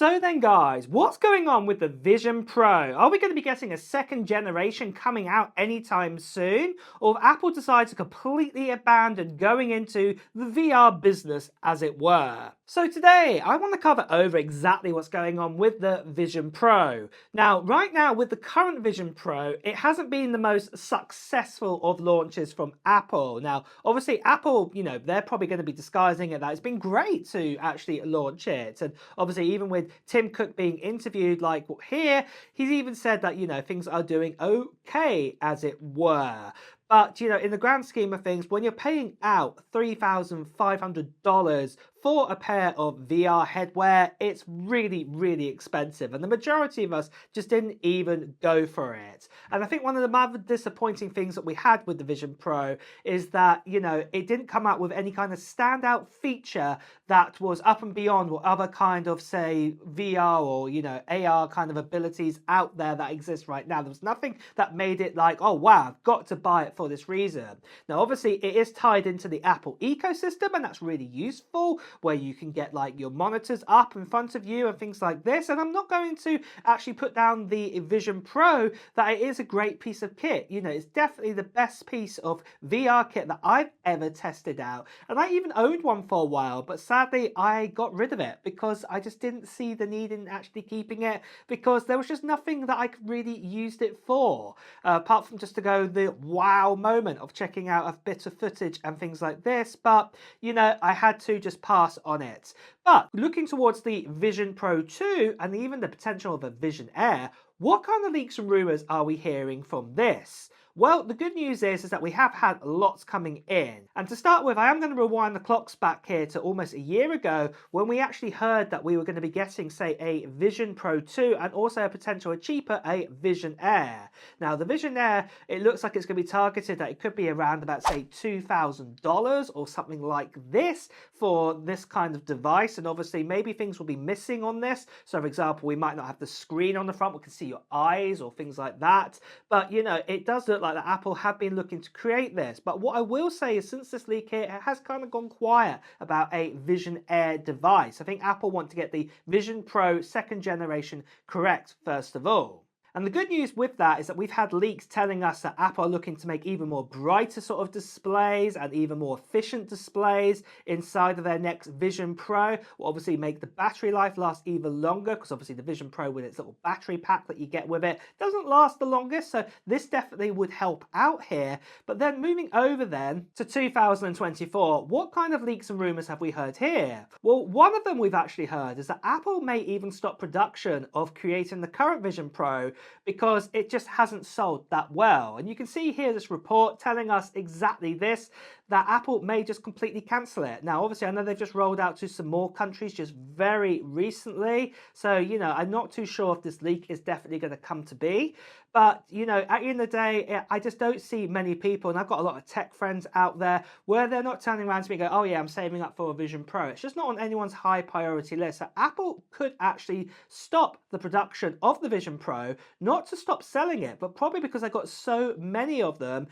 So then guys, what's going on with the Vision Pro? Are we going to be getting a second generation coming out anytime soon? Or have Apple decided to completely abandon going into the VR business as it were? So today, I want to cover over exactly what's going on with the Vision Pro. Now, right now with the current Vision Pro, it hasn't been the most successful of launches from Apple. Now, obviously Apple, they're probably going to be disguising it that it's been great to actually launch it. And obviously even with Tim Cook being interviewed like here, he's even said that, things are doing okay, as it were. But, in the grand scheme of things, when you're paying out $3,500 for a pair of VR headwear, it's really, really expensive. And the majority of us just didn't even go for it. And I think one of the other disappointing things that we had with the Vision Pro is that, it didn't come out with any kind of standout feature that was up and beyond what other kind of, say, VR or, AR kind of abilities out there that exist right now. There was nothing that made it like, oh, wow, I've got to buy it for this reason. Now, obviously, it is tied into the Apple ecosystem, and that's really useful, where you can get like your monitors up in front of you and things like this. And I'm not going to actually put down the Vision Pro that it is a great piece of kit. It's definitely the best piece of VR kit that I've ever tested out. And I even owned one for a while, but sadly I got rid of it because I just didn't see the need in actually keeping it, because there was just nothing that I could really use it for, apart from just to go the wow moment of checking out a bit of footage and things like this. But I had to just pass on it. But looking towards the Vision Pro 2 and even the potential of a Vision Air, what kind of leaks and rumours are we hearing from this? Well, the good news is that we have had lots coming in. And to start with, I am going to rewind the clocks back here to almost a year ago when we actually heard that we were going to be getting, say, a Vision Pro 2 and also a potential cheaper, a Vision Air. Now, the Vision Air, it looks like it's going to be targeted that it could be around about, say, $2,000 or something like this for this kind of device. And obviously, maybe things will be missing on this. So, for example, we might not have the screen on the front. We can see your eyes or things like that. But, it does look like that Apple have been looking to create this. But what I will say is, since this leak here, it has kind of gone quiet about a Vision Air device. I think Apple want to get the Vision Pro second generation correct first of all. And the good news with that is that we've had leaks telling us that Apple are looking to make even more brighter sort of displays and even more efficient displays inside of their next Vision Pro. Will obviously make the battery life last even longer, because obviously the Vision Pro with its little battery pack that you get with it doesn't last the longest. So this definitely would help out here. But then moving over then to 2024, what kind of leaks and rumors have we heard here? Well, one of them we've actually heard is that Apple may even stop production of creating the current Vision Pro because it just hasn't sold that well. And you can see here this report telling us exactly this, that Apple may just completely cancel it. Now, obviously, I know they've just rolled out to some more countries just very recently. So, I'm not too sure if this leak is definitely going to come to be. But, at the end of the day, I just don't see many people, and I've got a lot of tech friends out there, where they're not turning around to me and go, oh yeah, I'm saving up for a Vision Pro. It's just not on anyone's high priority list. So Apple could actually stop the production of the Vision Pro, not to stop selling it, but probably because they've got so many of them,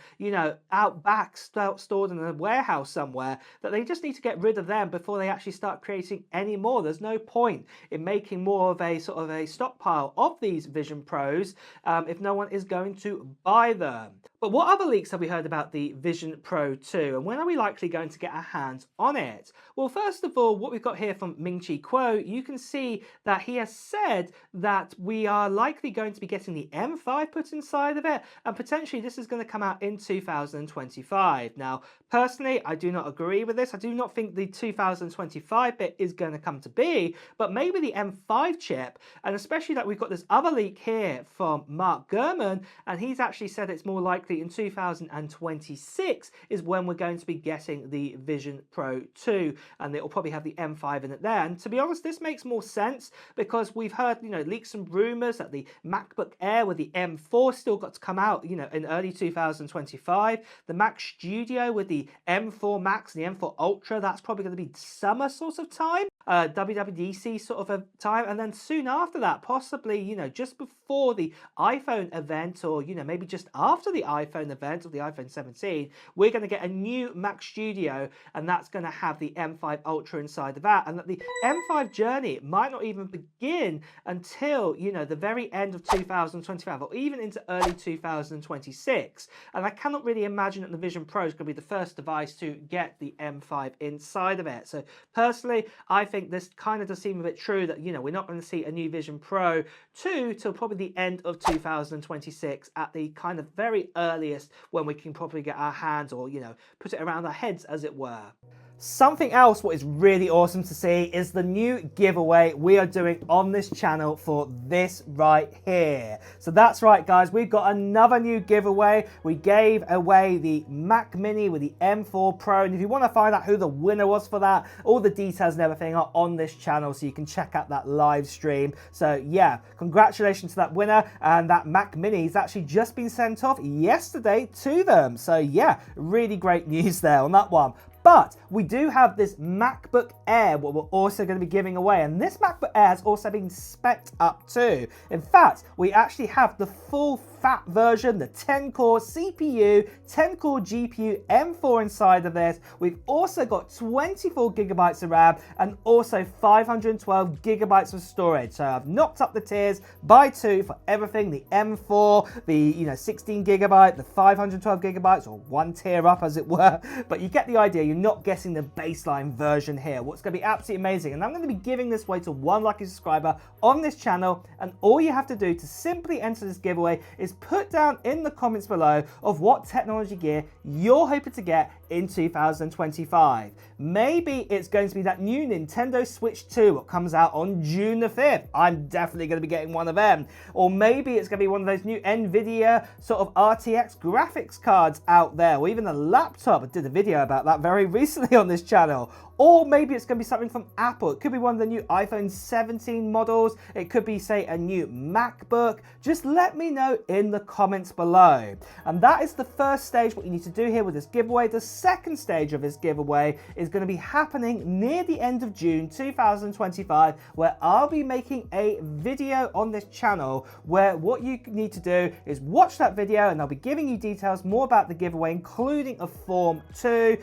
out back, stored in a warehouse somewhere, that they just need to get rid of them before they actually start creating any more. There's no point in making more of a sort of a stockpile of these Vision Pros if no one is going to buy them. But what other leaks have we heard about the Vision Pro 2, and when are we likely going to get our hands on it? Well, first of all, what we've got here from Ming-Chi Kuo, you can see that he has said that we are likely going to be getting the M5 put inside of it, and potentially this is going to come out in 2025. Now, personally, I do not agree with this. I do not think the 2025 bit is going to come to be, but maybe the M5 chip, and especially that we've got this other leak here from Mark Gurman, and he's actually said it's more likely in 2026 is when we're going to be getting the Vision Pro 2, and it will probably have the M5 in it there. And to be honest, this makes more sense because we've heard, leaks and rumors that the MacBook Air with the M4 still got to come out, in early 2025. The Mac Studio with the M4 Max and the M4 Ultra, that's probably going to be summer sort of time. WWDC sort of a time, and then soon after that, possibly, just before the iPhone event, or, maybe just after the iPhone event or the iPhone 17, we're going to get a new Mac Studio, and that's going to have the M5 Ultra inside of that, and that the M5 journey might not even begin until, you know, the very end of 2025 or even into early 2026. And I cannot really imagine that the Vision Pro is going to be the first device to get the M5 inside of it. So personally, I think this kind of does seem a bit true that, you know, we're not going to see a new Vision Pro 2 till probably the end of 2026 at the kind of very earliest, when we can probably get our hands, or, you know, put it around our heads, as it were. Something else what is really awesome to see is the new giveaway we are doing on this channel for this right here. So that's right, guys, we've got another new giveaway. We gave away the Mac Mini with the M4 Pro, and if you want to find out who the winner was for that, all the details and everything are on this channel, so you can check out that live stream. So yeah, congratulations to that winner, and that Mac Mini has actually just been sent off yesterday to them. So yeah, really great news there on that one. But we do have this MacBook Air, what we're also going to be giving away. And this MacBook Air has also been spec'd up too. In fact, we actually have the full fat version, the 10-core CPU, 10-core GPU, M4 inside of this. We've also got 24 gigabytes of RAM and also 512 gigabytes of storage. So I've knocked up the tiers by 2 for everything, the M4, the 16 gigabyte, the 512 gigabytes, or 1 tier up as it were. But you get the idea, you're not guessing the baseline version here. What's going to be absolutely amazing, and I'm going to be giving this away to one lucky subscriber on this channel, and all you have to do to simply enter this giveaway is put down in the comments below of what technology gear you're hoping to get in 2025. Maybe it's going to be that new Nintendo Switch 2 that comes out on June the 5th. I'm definitely going to be getting one of them. Or maybe it's going to be one of those new NVIDIA sort of RTX graphics cards out there, or even a laptop. I did a video about that very recently on this channel. Or maybe it's going to be something from Apple. It could be one of the new iPhone 17 models. It could be, say, a new MacBook. Just let me know in the comments below. And that is the first stage, what you need to do here with this giveaway. The second stage of this giveaway is going to be happening near the end of June 2025, where I'll be making a video on this channel where what you need to do is watch that video, and I'll be giving you details more about the giveaway, including a form to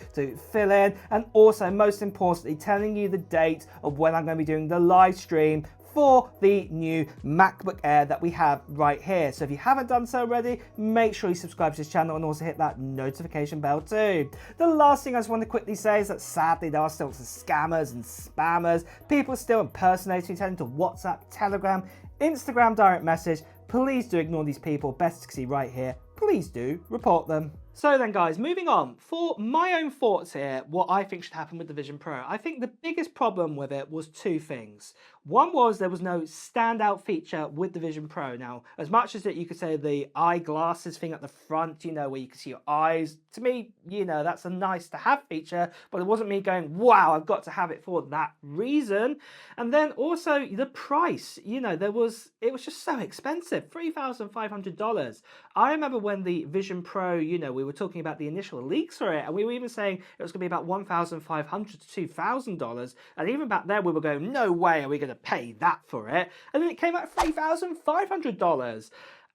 fill in, and also, most importantly, telling you the date of when I'm going to be doing the live stream for the new MacBook Air that we have right here. So if you haven't done so already, make sure you subscribe to this channel and also hit that notification bell too. The last thing I just want to quickly say is that sadly there are still some scammers and spammers, people still impersonating, turning to WhatsApp, Telegram, Instagram direct message. Please do ignore these people. Best to see right here. Please do report them. So then, guys, moving on. For my own thoughts here, what I think should happen with the Vision Pro, I think the biggest problem with it was two things. One was there was no standout feature with the Vision Pro. Now, as much as that you could say the eyeglasses thing at the front, you know, where you can see your eyes, to me, you know, that's a nice to have feature, but it wasn't me going, wow, I've got to have it for that reason. And then also the price, you know, it was just so expensive, $3,500. I remember when the Vision Pro, you know, we were talking about the initial leaks for it, and we were even saying it was going to be about $1,500 to $2,000, and even back then we were going, no way are we going to pay that for it, and then it came out $3,500.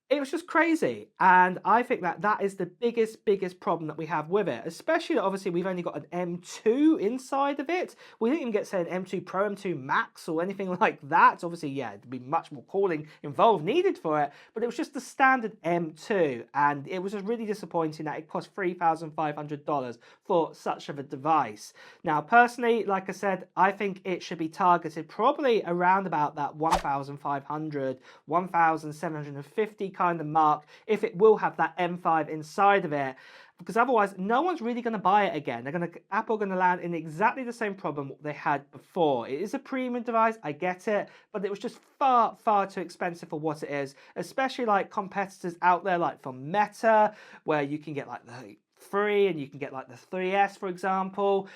It was just crazy, and I think that that is the biggest problem that we have with it, especially that obviously we've only got an M2 inside of it. We didn't even get, say, an M2 Pro, M2 Max, or anything like that. Obviously, yeah, there'd be much more cooling involved needed for it, but it was just the standard M2, and it was just really disappointing that it cost $3,500 for such of a device. Now, personally, like I said, I think it should be targeted probably around about that $1,500, $1,750 kind of mark, if it will have that M5 inside of it, because otherwise no one's really going to buy it again. Apple are going to land in exactly the same problem they had before. It is a premium device, I get it, but it was just far too expensive for what it is, especially like competitors out there like from Meta, where you can get like the 3 and you can get like the 3S, for example.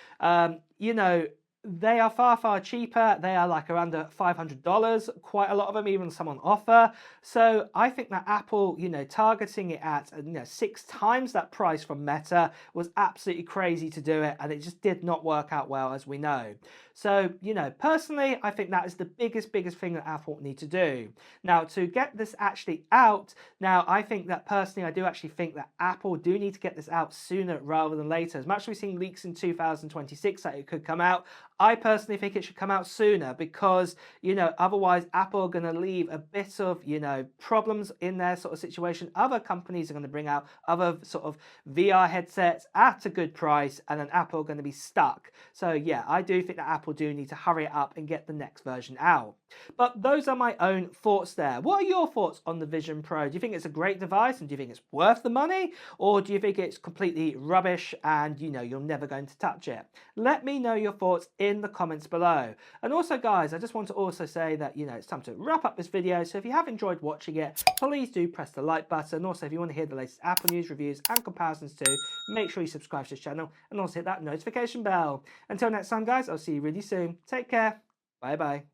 You know, They are far, far cheaper. They are like around $500, quite a lot of them, even some on offer. So I think that Apple, targeting it at, 6 times that price from Meta was absolutely crazy to do it. And it just did not work out well, as we know. So, personally, I think that is the biggest thing that Apple need to do. Now, to get this actually out, now I think that personally, I do actually think that Apple do need to get this out sooner rather than later. As much as we've seen leaks in 2026 that it could come out, I personally think it should come out sooner because, otherwise Apple are going to leave a bit of, problems in their sort of situation. Other companies are going to bring out other sort of VR headsets at a good price, and then Apple are going to be stuck. So yeah, I do think that Apple do need to hurry it up and get the next version out. But those are my own thoughts there. What are your thoughts on the Vision Pro? Do you think it's a great device and do you think it's worth the money? Or do you think it's completely rubbish and, you're never going to touch it? Let me know your thoughts in the comments below. And also, guys, I just want to also say that, it's time to wrap up this video. So if you have enjoyed watching it, please do press the like button. Also, if you want to hear the latest Apple news, reviews and comparisons too, make sure you subscribe to this channel and also hit that notification bell. Until next time, guys, I'll see you really soon. Take care. Bye-bye.